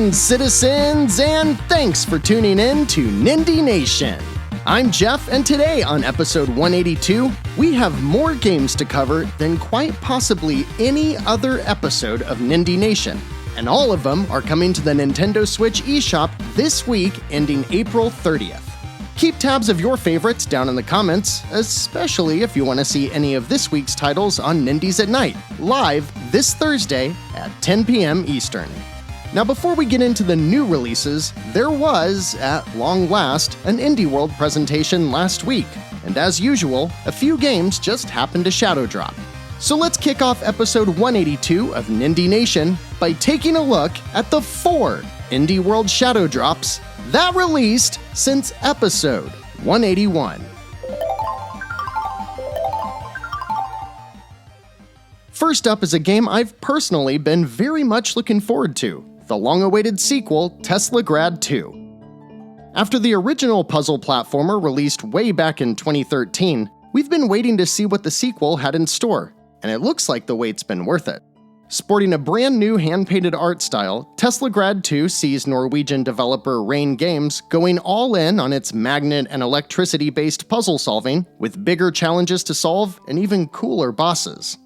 Greetings, citizens, and thanks for tuning in to Nindie Nation. I'm Jeff, and today on episode 182, we have more games to cover than quite possibly any other episode of Nindie Nation, and all of them are coming to the Nintendo Switch eShop this week, ending April 30th. Keep tabs of your favorites down in the comments, especially if you want to see any of this week's titles on Nindies Nite, live this Thursday at 10 p.m. Eastern. Now before we get into the new releases, there was, at long last, an Indie World presentation last week, and as usual, a few games just happened to shadow drop. So let's kick off episode 182 of Nindie Nation by taking a look at the 4 Indie World shadow drops that released since episode 181. First up is a game I've personally been very much looking forward to, the long-awaited sequel, Tesla Grad 2. After the original puzzle platformer released way back in 2013, we've been waiting to see what the sequel had in store, and it looks like the wait's been worth it. Sporting a brand new hand-painted art style, Tesla Grad 2 sees Norwegian developer Rain Games going all in on its magnet and electricity-based puzzle solving, with bigger challenges to solve and even cooler bosses.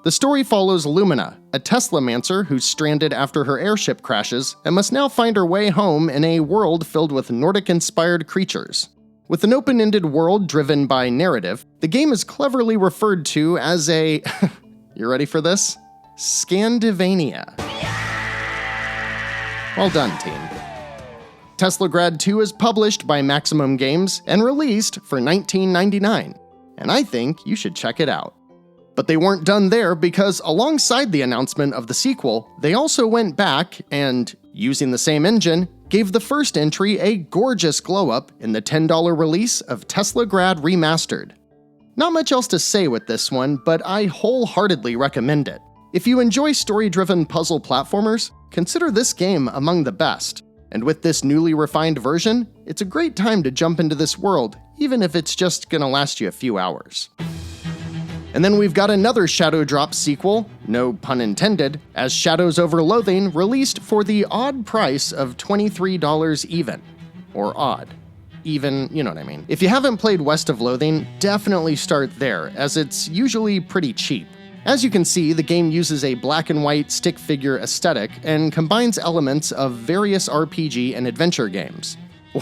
The story follows Lumina, a Tesla-mancer who's stranded after her airship crashes and must now find her way home in a world filled with Nordic-inspired creatures. With an open-ended world driven by narrative, the game is cleverly referred to as a... you ready for this? Scandivania. Well done, team. Tesla Grad 2 is published by Maximum Games and released for $19.99, and I think you should check it out. But they weren't done there because alongside the announcement of the sequel, they also went back and, using the same engine, gave the first entry a gorgeous glow-up in the $10 release of Tesla Grad Remastered. Not much else to say with this one, but I wholeheartedly recommend it. If you enjoy story-driven puzzle platformers, consider this game among the best. And with this newly refined version, it's a great time to jump into this world, even if it's just gonna last you a few hours. And then we've got another Shadow Drop sequel, no pun intended, as Shadows Over Loathing released for the odd price of $23 even. Or odd. Even, you know what I mean. If you haven't played West of Loathing, definitely start there, as it's usually pretty cheap. As you can see, the game uses a black and white stick figure aesthetic and combines elements of various RPG and adventure games.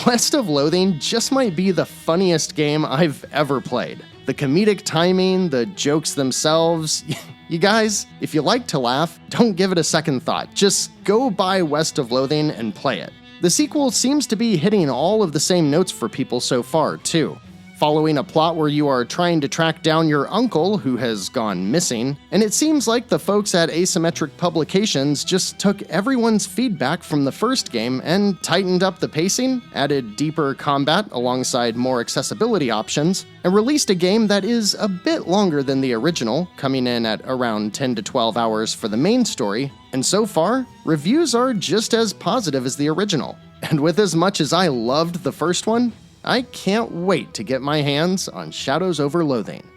West of Loathing just might be the funniest game I've ever played. The comedic timing, the jokes themselves. You guys, if you like to laugh, don't give it a second thought. Just go buy West of Loathing and play it. The sequel seems to be hitting all of the same notes for people so far, too. Following a plot where you are trying to track down your uncle who has gone missing, and it seems like the folks at Asymmetric Publications just took everyone's feedback from the first game and tightened up the pacing, added deeper combat alongside more accessibility options, and released a game that is a bit longer than the original, coming in at around 10 to 12 hours for the main story, and so far, reviews are just as positive as the original. And with as much as I loved the first one, I can't wait to get my hands on Shadows Over Loathing.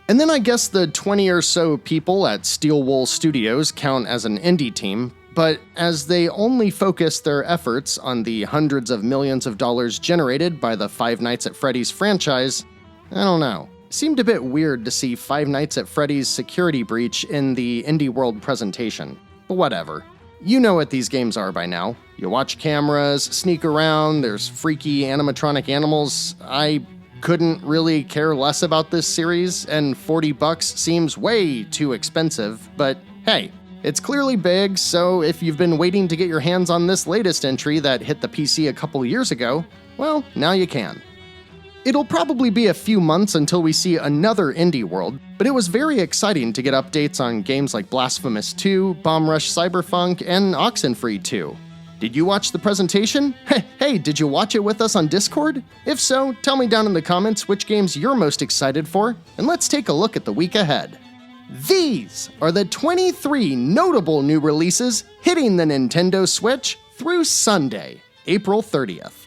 And then I guess the 20 or so people at Steel Wool Studios count as an indie team, but as they only focus their efforts on the hundreds of millions of dollars generated by the Five Nights at Freddy's franchise, I don't know. It seemed a bit weird to see Five Nights at Freddy's security breach in the Indie World presentation, but whatever. You know what these games are by now. You watch cameras, sneak around, there's freaky animatronic animals. I couldn't really care less about this series, and $40 seems way too expensive, but hey, it's clearly big, so if you've been waiting to get your hands on this latest entry that hit the PC a couple years ago, well, now you can. It'll probably be a few months until we see another Indie World, but it was very exciting to get updates on games like Blasphemous 2, Bomb Rush Cyberpunk, and Oxenfree 2. Did you watch the presentation? Hey, did you watch it with us on Discord? If so, tell me down in the comments which games you're most excited for, and let's take a look at the week ahead. These are the 23 notable new releases hitting the Nintendo Switch through Sunday, April 30th.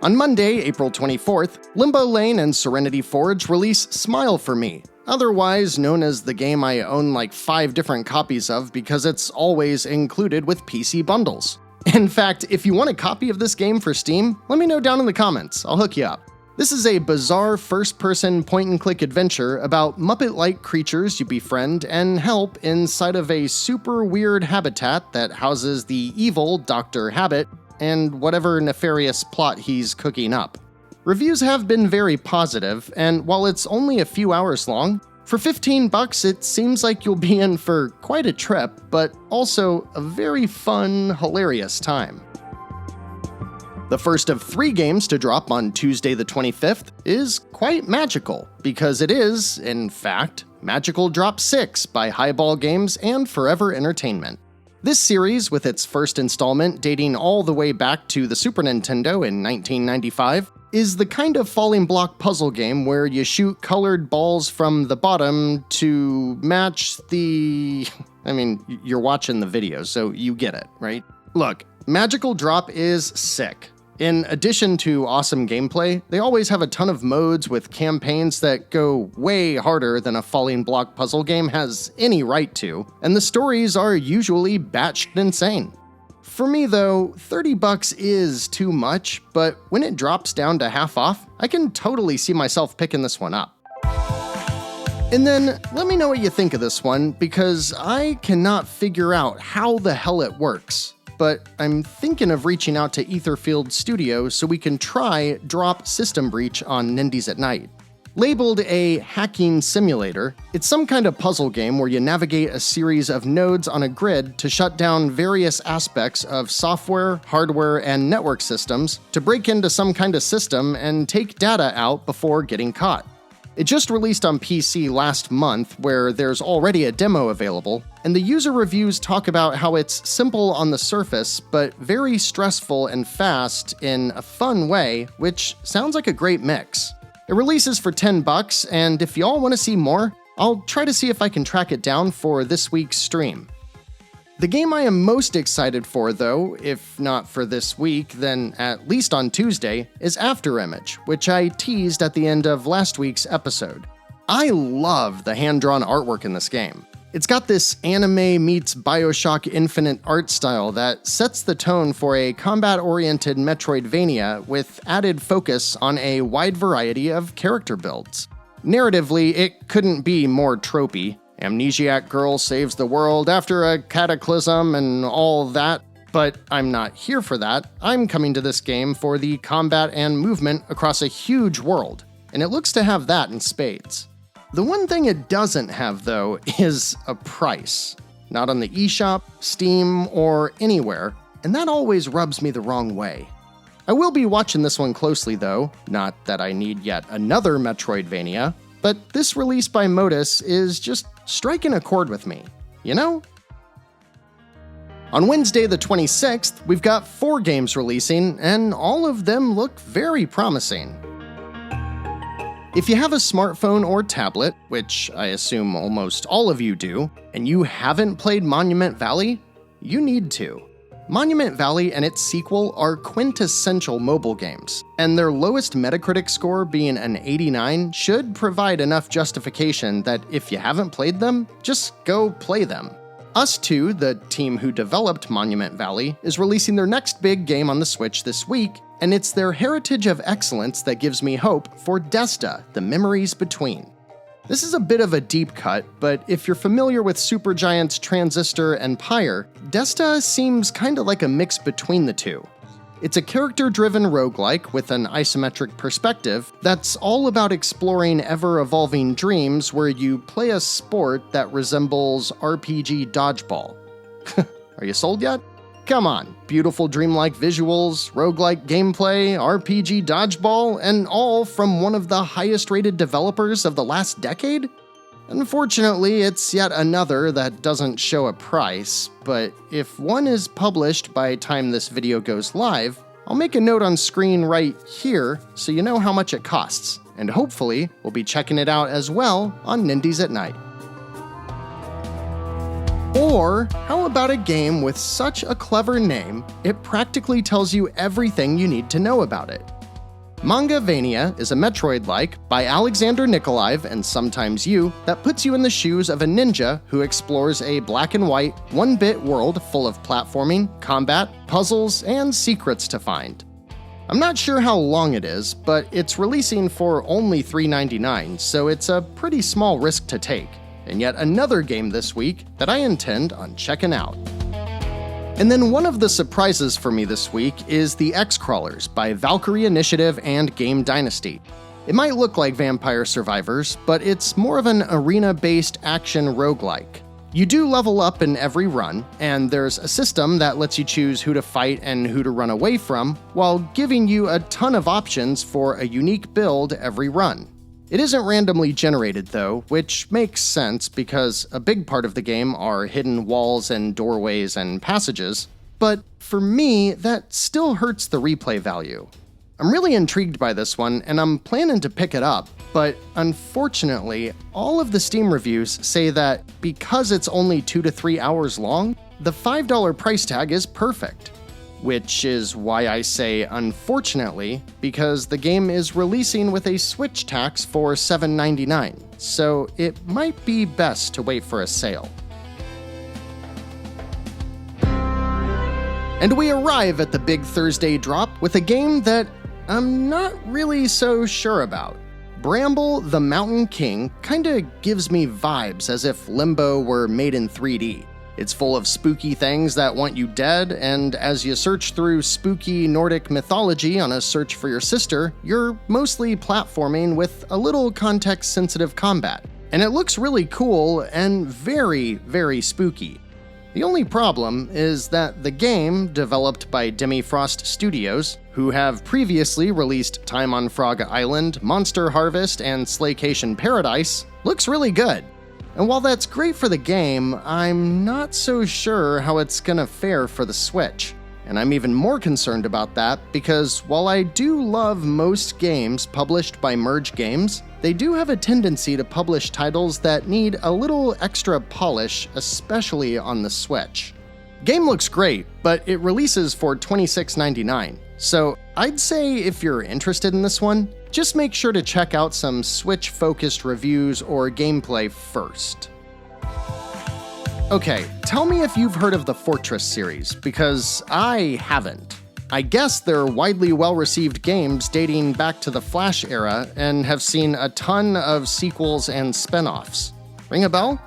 On Monday, April 24th, Limbo Lane and Serenity Forge release Smile for Me, otherwise known as the game I own like 5 different copies of because it's always included with PC bundles. In fact, if you want a copy of this game for Steam, let me know down in the comments, I'll hook you up. This is a bizarre first-person point-and-click adventure about Muppet-like creatures you befriend and help inside of a super weird habitat that houses the evil Dr. Habit and whatever nefarious plot he's cooking up. Reviews have been very positive, and while it's only a few hours long, for $15 it seems like you'll be in for quite a trip, but also a very fun, hilarious time. The first of 3 games to drop on Tuesday the 25th is quite magical, because it is, in fact, Magical Drop 6 by Highball Games and Forever Entertainment. This series, with its first installment dating all the way back to the Super Nintendo in 1995, is the kind of falling block puzzle game where you shoot colored balls from the bottom to match the... you're watching the video, so you get it, right? Look, Magical Drop is sick. In addition to awesome gameplay, they always have a ton of modes with campaigns that go way harder than a falling block puzzle game has any right to, and the stories are usually batshit insane. For me though, $30 is too much, but when it drops down to half off, I can totally see myself picking this one up. And then, let me know what you think of this one, because I cannot figure out how the hell it works. But I'm thinking of reaching out to Etherfield Studio so we can try Drop System Breach on Nindies Nite. Labeled a hacking simulator, it's some kind of puzzle game where you navigate a series of nodes on a grid to shut down various aspects of software, hardware, and network systems to break into some kind of system and take data out before getting caught. It just released on PC last month, where there's already a demo available, and the user reviews talk about how it's simple on the surface, but very stressful and fast in a fun way, which sounds like a great mix. It releases for $10, and if y'all want to see more, I'll try to see if I can track it down for this week's stream. The game I am most excited for, though, if not for this week, then at least on Tuesday, is Afterimage, which I teased at the end of last week's episode. I love the hand-drawn artwork in this game. It's got this anime meets Bioshock Infinite art style that sets the tone for a combat-oriented Metroidvania with added focus on a wide variety of character builds. Narratively, it couldn't be more tropey. Amnesiac girl saves the world after a cataclysm and all that, but I'm not here for that. I'm coming to this game for the combat and movement across a huge world, and it looks to have that in spades. The one thing it doesn't have, though, is a price. Not on the eShop, Steam, or anywhere, and that always rubs me the wrong way. I will be watching this one closely, though, not that I need yet another Metroidvania, but this release by Modus is just striking a chord with me, you know? On Wednesday the 26th, we've got 4 games releasing, and all of them look very promising. If you have a smartphone or tablet, which I assume almost all of you do, and you haven't played Monument Valley, you need to. Monument Valley and its sequel are quintessential mobile games, and their lowest Metacritic score being an 89 should provide enough justification that if you haven't played them, just go play them. Us2, the team who developed Monument Valley, is releasing their next big game on the Switch this week, and it's their heritage of excellence that gives me hope for Desta, The Memories Between. This is a bit of a deep cut, but if you're familiar with Supergiant's Transistor and Pyre, Desta seems kinda like a mix between the two. It's a character-driven roguelike with an isometric perspective that's all about exploring ever-evolving dreams where you play a sport that resembles RPG dodgeball. Are you sold yet? Come on, beautiful dreamlike visuals, roguelike gameplay, RPG dodgeball, and all from one of the highest-rated developers of the last decade? Unfortunately, it's yet another that doesn't show a price, but if one is published by time this video goes live, I'll make a note on screen right here so you know how much it costs, and hopefully we'll be checking it out as well on Nindies Nite. Or, how about a game with such a clever name, it practically tells you everything you need to know about it? Manga Vania is a Metroid-like by Alexander Nikolaev and sometimes you that puts you in the shoes of a ninja who explores a black and white, 1-bit world full of platforming, combat, puzzles, and secrets to find. I'm not sure how long it is, but it's releasing for only $3.99, so it's a pretty small risk to take. And yet another game this week that I intend on checking out. And then one of the surprises for me this week is the X-Crawlers by Valkyrie Initiative and Game Dynasty. It might look like Vampire Survivors, but it's more of an arena-based action roguelike. You do level up in every run, and there's a system that lets you choose who to fight and who to run away from, while giving you a ton of options for a unique build every run. It isn't randomly generated though, which makes sense because a big part of the game are hidden walls and doorways and passages, but for me, that still hurts the replay value. I'm really intrigued by this one, and I'm planning to pick it up, but unfortunately, all of the Steam reviews say that because it's only 2 to 3 hours long, the $5 price tag is perfect. Which is why I say unfortunately, because the game is releasing with a Switch tax for $7.99, so it might be best to wait for a sale. And we arrive at the big Thursday drop with a game that I'm not really so sure about. Bramble the Mountain King kinda gives me vibes as if Limbo were made in 3D. It's full of spooky things that want you dead, and as you search through spooky Nordic mythology on a search for your sister, you're mostly platforming with a little context-sensitive combat. And it looks really cool and very, very spooky. The only problem is that the game, developed by Demifrost Studios, who have previously released Time on Frog Island, Monster Harvest, and Slaycation Paradise, looks really good. And while that's great for the game, I'm not so sure how it's gonna fare for the Switch. And I'm even more concerned about that because while I do love most games published by Merge Games, they do have a tendency to publish titles that need a little extra polish, especially on the Switch. Game looks great, but it releases for $26.99. So I'd say if you're interested in this one, just make sure to check out some Switch-focused reviews or gameplay first. Okay, tell me if you've heard of the Fortress series, because I haven't. I guess they're widely well-received games dating back to the Flash era and have seen a ton of sequels and spin-offs. Ring a bell?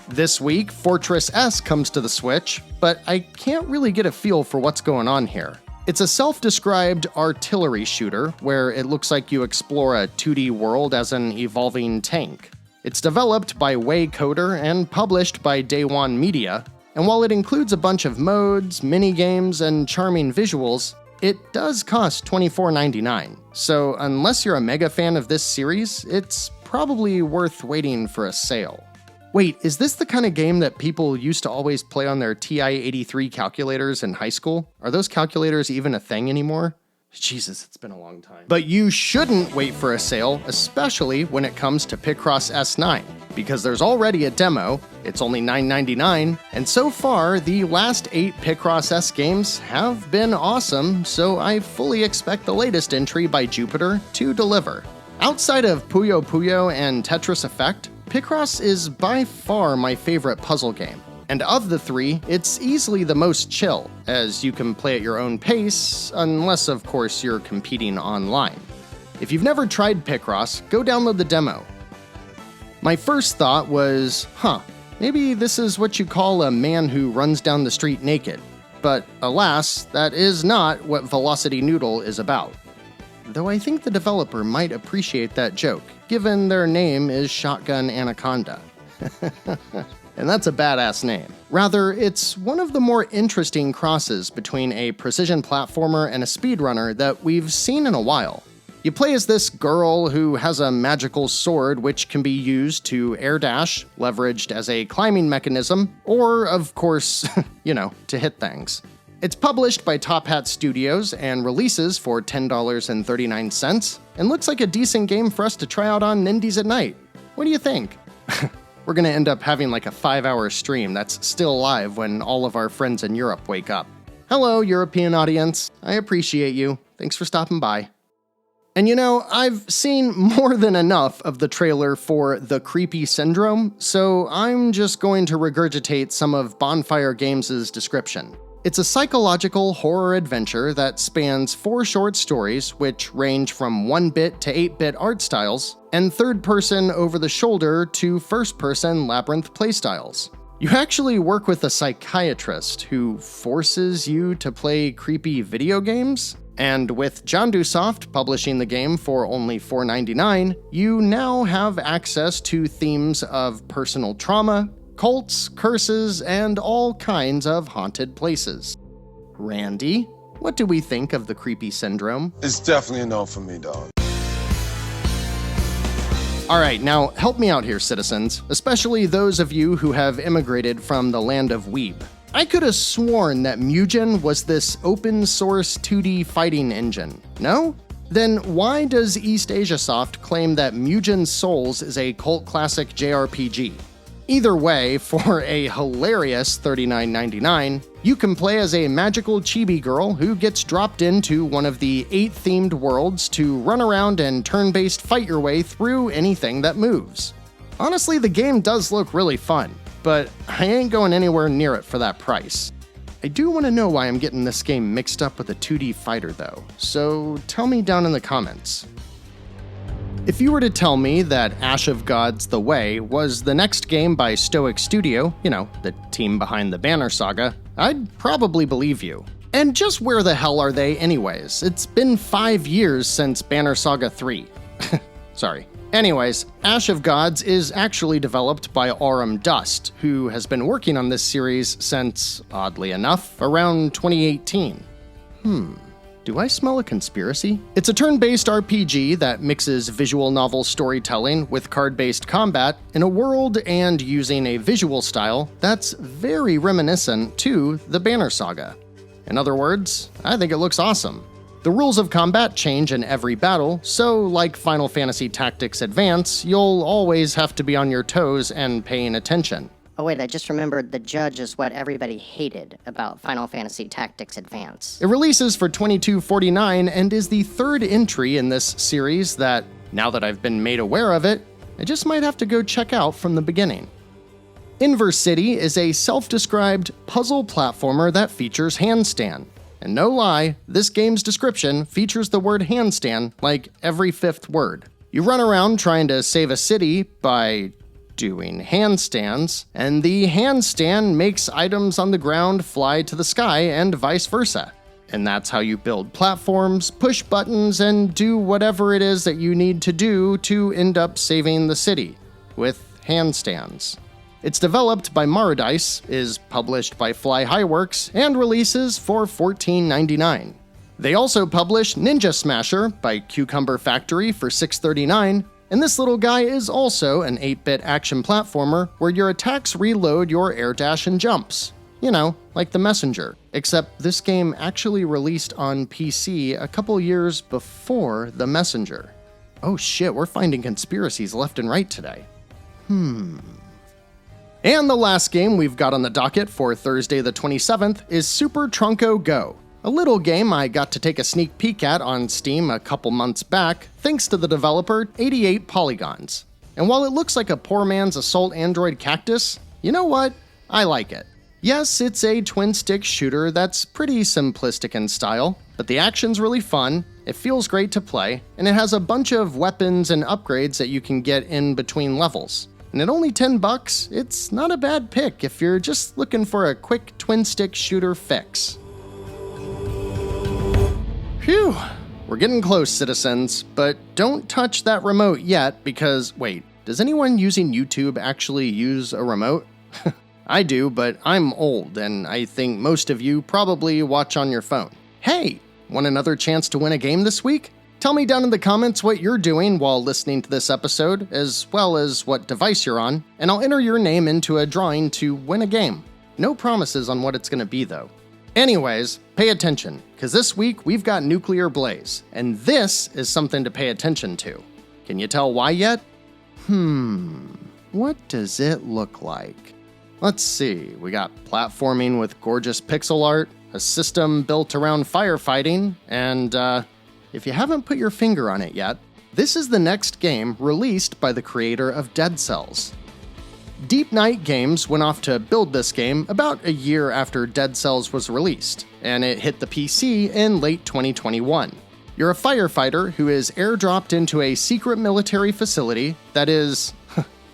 This week, Fortress S comes to the Switch, but I can't really get a feel for what's going on here. It's a self-described artillery shooter where it looks like you explore a 2D world as an evolving tank. It's developed by Way Coder and published by Day One Media, and while it includes a bunch of modes, minigames, and charming visuals, it does cost $24.99. So unless you're a mega fan of this series, it's probably worth waiting for a sale. Wait, is this the kind of game that people used to always play on their TI-83 calculators in high school? Are those calculators even a thing anymore? Jesus, it's been a long time. But you shouldn't wait for a sale, especially when it comes to Picross S9, because there's already a demo, it's only $9.99, and so far, the last 8 Picross S games have been awesome, so I fully expect the latest entry by Jupiter to deliver. Outside of Puyo Puyo and Tetris Effect, Picross is by far my favorite puzzle game. And of the 3, it's easily the most chill, as you can play at your own pace, unless of course you're competing online. If you've never tried Picross, go download the demo. My first thought was, maybe this is what you call a man who runs down the street naked. But alas, that is not what Velocity Noodle is about. Though I think the developer might appreciate that joke, given their name is Shotgun Anaconda. And that's a badass name. Rather, it's one of the more interesting crosses between a precision platformer and a speedrunner that we've seen in a while. You play as this girl who has a magical sword which can be used to air dash, leveraged as a climbing mechanism, or, of course, to hit things. It's published by Top Hat Studios and releases for $10.39, and looks like a decent game for us to try out on Nindies Nite. What do you think? We're gonna end up having like a 5-hour stream that's still live when all of our friends in Europe wake up. Hello, European audience. I appreciate you. Thanks for stopping by. And you know, I've seen more than enough of the trailer for The Creepy Syndrome, so I'm just going to regurgitate some of Bonfire Games' description. It's a psychological horror adventure that spans 4 short stories, which range from 1-bit to 8-bit art styles, and third-person over-the-shoulder to first-person labyrinth playstyles. You actually work with a psychiatrist who forces you to play creepy video games? And with Jandusoft publishing the game for only $4.99, you now have access to themes of personal trauma, cults, curses, and all kinds of haunted places. Randy, what do we think of The Creepy Syndrome? It's definitely a no for me, dog. Alright, now help me out here, citizens, especially those of you who have immigrated from the land of Weeb. I could have sworn that Mujin was this open-source 2D fighting engine. No? Then why does East Asia Soft claim that Mujins Souls is a cult classic JRPG? Either way, for a hilarious $39.99, you can play as a magical chibi girl who gets dropped into one of the 8 themed worlds to run around and turn-based fight your way through anything that moves. Honestly, the game does look really fun, but I ain't going anywhere near it for that price. I do want to know why I'm getting this game mixed up with a 2D fighter though, so tell me down in the comments. If you were to tell me that Ash of Gods: The Way was the next game by Stoic Studio, you know, the team behind the Banner Saga, I'd probably believe you. And just where the hell are they anyways? It's been 5 years since Banner Saga 3. Sorry. Anyways, Ash of Gods is actually developed by Aurum Dust, who has been working on this series since, oddly enough, around 2018. Do I smell a conspiracy? It's a turn-based RPG that mixes visual novel storytelling with card-based combat in a world and using a visual style that's very reminiscent to the Banner Saga. In other words, I think it looks awesome. The rules of combat change in every battle, so like Final Fantasy Tactics Advance, you'll always have to be on your toes and paying attention. Oh wait, I just remembered the judge is what everybody hated about Final Fantasy Tactics Advance. It releases for $22.49 and is the 3rd entry in this series that, now that I've been made aware of it, I just might have to go check out from the beginning. Inverse City is a self-described puzzle platformer that features handstand. And no lie, this game's description features the word handstand like every 5th word. You run around trying to save a city by doing handstands, and the handstand makes items on the ground fly to the sky and vice versa. And that's how you build platforms, push buttons, and do whatever it is that you need to do to end up saving the city, with handstands. It's developed by Maradice, is published by Fly High Works, and releases for $14.99. They also publish Ninja Smasher by Cucumber Factory for $6.39, and this little guy is also an 8-bit action platformer where your attacks reload your air dash and jumps. You know, like The Messenger. Except this game actually released on PC a couple years before The Messenger. Oh shit, we're finding conspiracies left and right today. And the last game we've got on the docket for Thursday the 27th is Super Trunko Go. A little game I got to take a sneak peek at on Steam a couple months back, thanks to the developer 88 Polygons. And while it looks like a poor man's Assault Android Cactus, you know what? I like it. Yes, it's a twin-stick shooter that's pretty simplistic in style, but the action's really fun, it feels great to play, and it has a bunch of weapons and upgrades that you can get in between levels. And at only $10, it's not a bad pick if you're just looking for a quick twin-stick shooter fix. Phew, we're getting close, citizens, but don't touch that remote yet because, wait, does anyone using YouTube actually use a remote? I do, but I'm old, and I think most of you probably watch on your phone. Hey, want another chance to win a game this week? Tell me down in the comments what you're doing while listening to this episode, as well as what device you're on, and I'll enter your name into a drawing to win a game. No promises on what it's going to be, though. Anyways, pay attention, because this week we've got Nuclear Blaze, and this is something to pay attention to. Can you tell why yet? What does it look like? Let's see, we got platforming with gorgeous pixel art, a system built around firefighting, and if you haven't put your finger on it yet, this is the next game released by the creator of Dead Cells. Deep Night Games went off to build this game about a year after Dead Cells was released, and it hit the PC in late 2021. You're a firefighter who is airdropped into a secret military facility that is,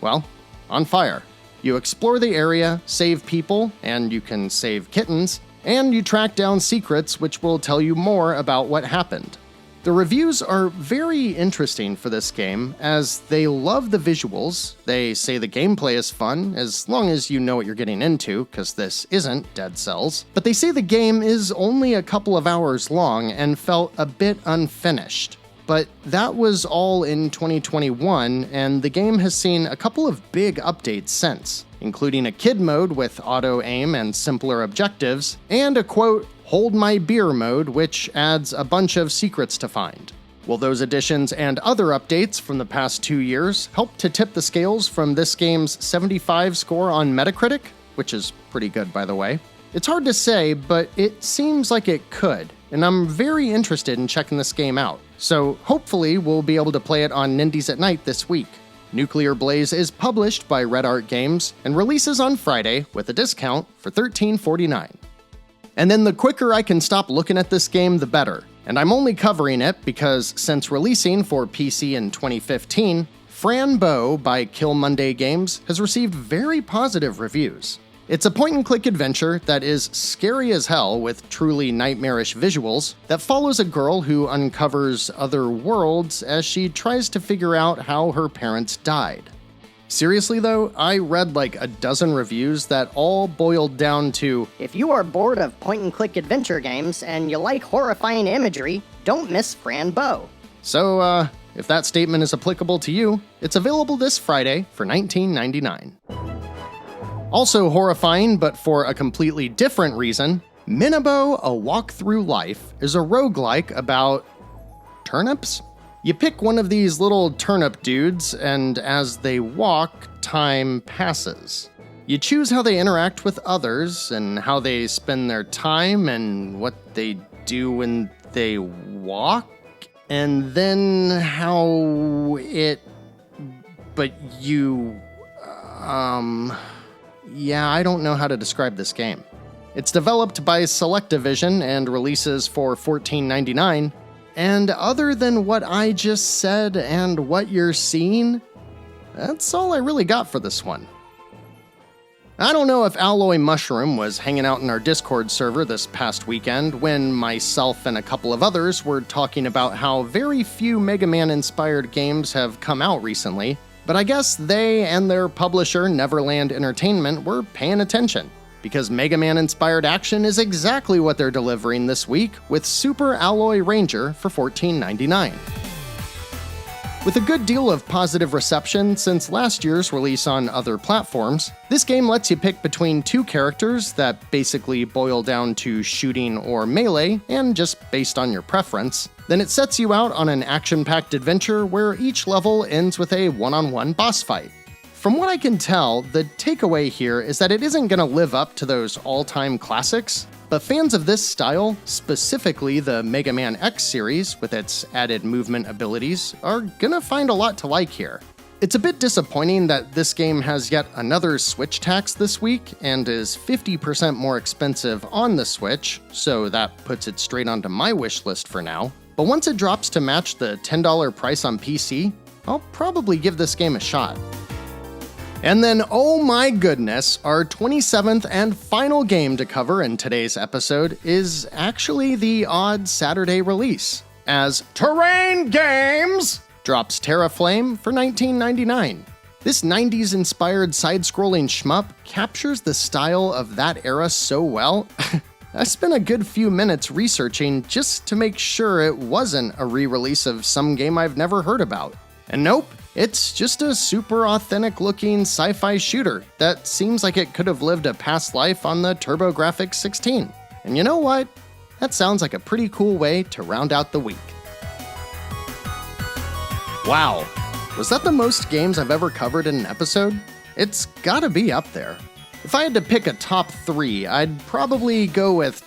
well, on fire. You explore the area, save people, and you can save kittens, and you track down secrets which will tell you more about what happened. The reviews are very interesting for this game, as they love the visuals, they say the gameplay is fun, as long as you know what you're getting into, because this isn't Dead Cells, but they say the game is only a couple of hours long and felt a bit unfinished. But that was all in 2021, and the game has seen a couple of big updates since, including a kid mode with auto-aim and simpler objectives, and a quote, "Hold my beer" mode, which adds a bunch of secrets to find. Will those additions and other updates from the past 2 years help to tip the scales from this game's 75 score on Metacritic? Which is pretty good, by the way. It's hard to say, but it seems like it could, and I'm very interested in checking this game out. So hopefully we'll be able to play it on Nindies Nite this week. Nuclear Blaze is published by Red Art Games and releases on Friday with a discount for $13.49. And then the quicker I can stop looking at this game, the better. And I'm only covering it because since releasing for PC in 2015, Fran Bow by Kill Monday Games has received very positive reviews. It's a point-and-click adventure that is scary as hell with truly nightmarish visuals that follows a girl who uncovers other worlds as she tries to figure out how her parents died. Seriously though, I read like a dozen reviews that all boiled down to, If you are bored of point-and-click adventure games and you like horrifying imagery, don't miss Fran Bow. So, if that statement is applicable to you, it's available this Friday for $19.99. Also horrifying, but for a completely different reason, Minabo, A Walk Through Life is a roguelike about turnips? You pick one of these little turnip dudes, and as they walk, time passes. You choose how they interact with others, and how they spend their time, and what they do when they walk, and then how it... But you... Yeah, I don't know how to describe this game. It's developed by Selectavision and releases for $14.99, and other than what I just said and what you're seeing, that's all I really got for this one. I don't know if Alloy Mushroom was hanging out in our Discord server this past weekend when myself and a couple of others were talking about how very few Mega Man-inspired games have come out recently, but I guess they and their publisher Neverland Entertainment were paying attention, because Mega Man-inspired action is exactly what they're delivering this week with Super Alloy Ranger for $14.99. With a good deal of positive reception since last year's release on other platforms, this game lets you pick between two characters that basically boil down to shooting or melee, and just based on your preference. Then it sets you out on an action-packed adventure where each level ends with a one-on-one boss fight. From what I can tell, the takeaway here is that it isn't going to live up to those all-time classics, but fans of this style, specifically the Mega Man X series with its added movement abilities, are gonna find a lot to like here. It's a bit disappointing that this game has yet another Switch tax this week and is 50% more expensive on the Switch, so that puts it straight onto my wish list for now. But once it drops to match the $10 price on PC, I'll probably give this game a shot. And then, oh my goodness, our 27th and final game to cover in today's episode is actually the odd Saturday release, as Terrain Games drops Terraflame for $19.99. This 90s-inspired side-scrolling shmup captures the style of that era so well, I spent a good few minutes researching just to make sure it wasn't a re-release of some game I've never heard about. And nope, it's just a super authentic looking sci-fi shooter that seems like it could have lived a past life on the TurboGrafx 16. And you know what? That sounds like a pretty cool way to round out the week. Wow, was that the most games I've ever covered in an episode? It's gotta be up there. If I had to pick a top 3, I'd probably go with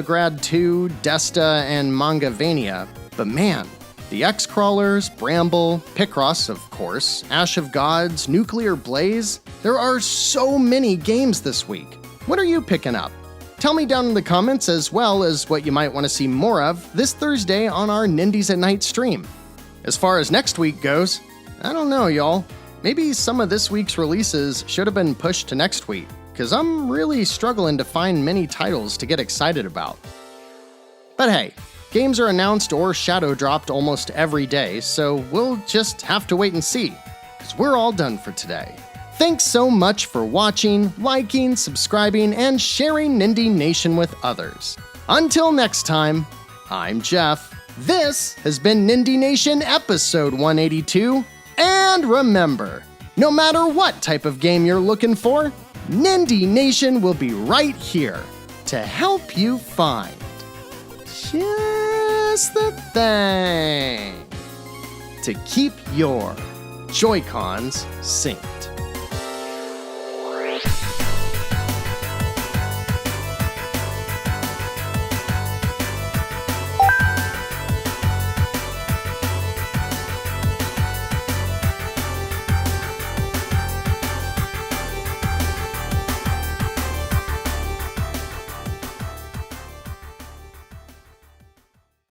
Grad 2, Desta, and Manga Vania. But man, the X-Crawlers, Bramble, Picross, of course, Ash of Gods, Nuclear Blaze, there are so many games this week. What are you picking up? Tell me down in the comments, as well as what you might want to see more of this Thursday on our Nindies Nite stream. As far as next week goes, I don't know, y'all. Maybe some of this week's releases should have been pushed to next week, because I'm really struggling to find many titles to get excited about. But hey, games are announced or shadow dropped almost every day, so we'll just have to wait and see, because we're all done for today. Thanks so much for watching, liking, subscribing, and sharing Nindie Nation with others. Until next time, I'm Jeff. This has been Nindie Nation episode 182. And remember, no matter what type of game you're looking for, Nindie Nation will be right here to help you find just the thing to keep your Joy-Cons synced.